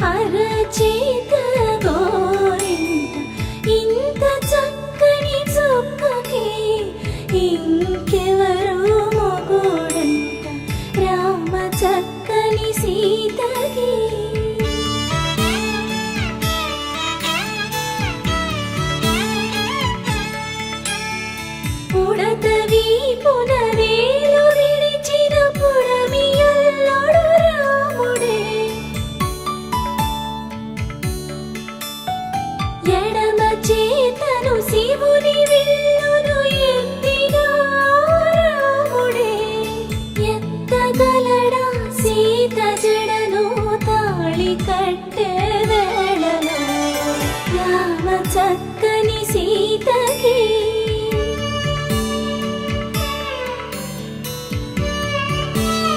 అరచేత గోరింట ఇంత చక్కని చుక్కకి ఇంకెవరో మొగుడంట రామ చక్కని సీతకి. పుడత వీపున వేలు విడిచిన పుడమియల్లుడు రాముడే, ఎడమ చేతను శివుని విల్లును ఎత్తిన రాముడే, ఎత్తగలడా సీత జడను తాళి కట్టె